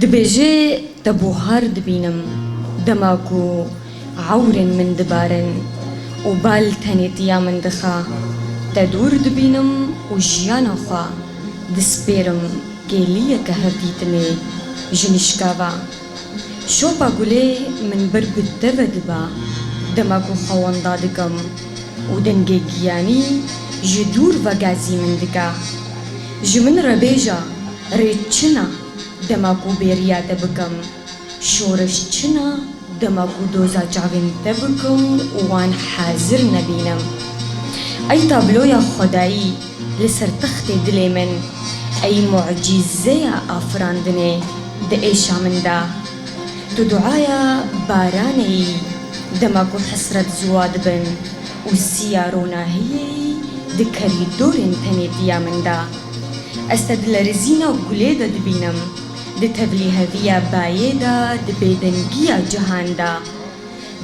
دبيجي تبوهار دبينم دماكو عور من دبارن وبال تنيتيا من دخا تدور دبينم وجيانا خوا دسبيرم كيليا كهرديتني جنشكاوا شوبا قولي من برب الدفا دبا دماكو خوان دادكم ودنجي جياني جدور وغازي من دكا جمن ربيجا ريتشنا دماكو بيريا تبكم شورش چنا دماكو دوزا جاوين تبكم وان حاضر نبينم اي تابلو يا خداي لسر تخت دلي من اي معجزة افراندني دئيشا من دا تو دعايا باراني دماكو حسرت زواد بن والسيارونا هي دكري دورن تنيتيا من دا استدل رزينا وقليدا دبينم دتبلي هذيا بايدا دبيدنجيا جهاندا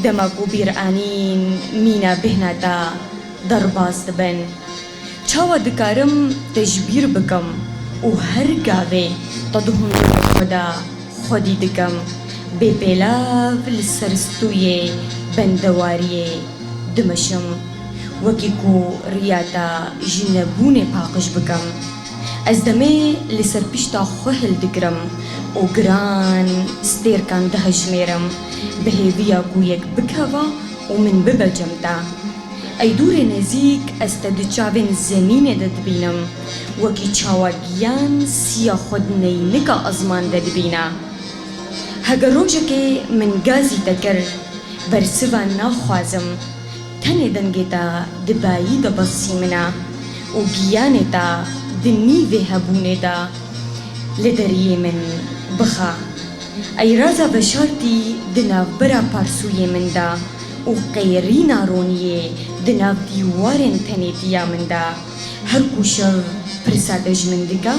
دماكو بيرانين مينا بهنا دا درباز دبن چاوا دكارم تجبير بكم وهر قاوي تدهم خدا خودي دكم ببلاف لسرستوية بندوارية دمشم وكيكو رياتا جنبوني باقش بكم از دمي لسر بيشتا خوهل دقرم و گران ستير كان دهجميرم بهيويا قويك بكهوا ومن ببجمتا اي دور نزيك استدچاوين زمين ددبينم وكي چاواگيان سيا خود نينكا ازمان ددبينا هگر روجكي من غازي تكر برسوا ناخوازم تنه دنگتا دبايي دبسي منا و گيانتا دني وهبونه دا لدريه من بخا اي رازا بشارتي دناف برا پارسويه من دا و قيرينا رونيه دناف ديوارن تنيتيا من دا هر كوشل پرسادج من دكا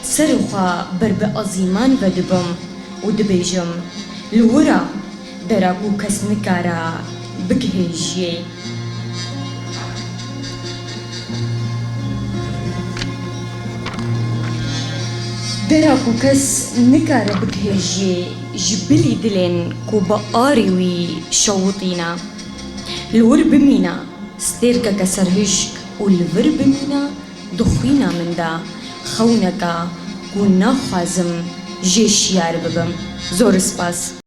سرخوا برب عظيمان ودبم و دبيجم لورا دراكو كس نكارا بكهجيه دراكو كس نكارا بكهجي جبلي دلين كو بقاريوي شوطينا الور بمينا ستيركا كسرهشك والور بمينا دخينا من دا خونكا كو ناخوازم جيش يار ببم زور سپاس